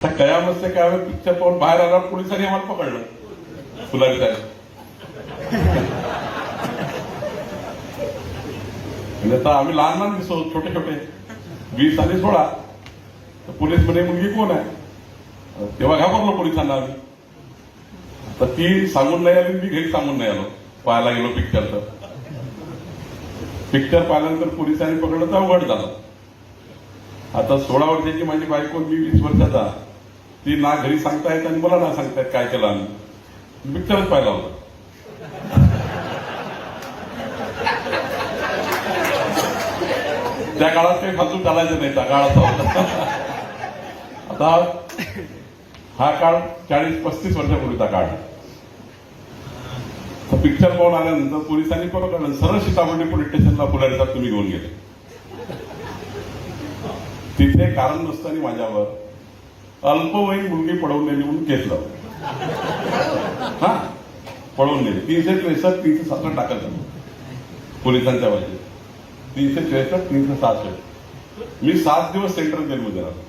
कयामत से काय पिक्चर पाहून बाहेर आला पोलिसांनी आम्हाला पकडलं. फुलारी साहेब म्हणजे आता आम्ही लहान लहान दिसतो, छोटे छोटे 20 आणि 16. तर पोलीस म्हणे मुलगी कोण आहे, तेव्हा घाबरलो पोलिसांना आम्ही. तर ती सांगून नाही आली, मी घरी सांगून नाही आलो. पाहायला गेलो पिक्चर. तर पिक्चर पाहिल्यानंतर पोलिसांनी पकडलं तर अवघड झालं. आता 16 वर्षाची माझी बायको, मी 20 वर्षाचा. ती ना घरी सांगतायत आणि मला ना सांगतायत काय केलं आम्ही. पिक्चरच पाहिला होता. त्या काळात काही फालतू चालायचं नाही, त्या काळाचा होता. आता हा काळ 40-35 वर्षापूर्वीचा काळ. तर पिक्चर पाहून आल्यानंतर पोलिसांनी पकडलं. सरळ सीतामढी पोलीस स्टेशनला फुलारी साहेब तुम्ही घेऊन गेले. तिथे कारण नसताना माझ्यावर अल्पवयीन मुलगी पळवून नेली म्हणून केस लावला. हा, पळवून नेली. 363, 367 टाकायचं पोलिसांच्या वतीने. 363, 367. मी 7 दिवस सेंट्रल जेलमध्ये राहतो.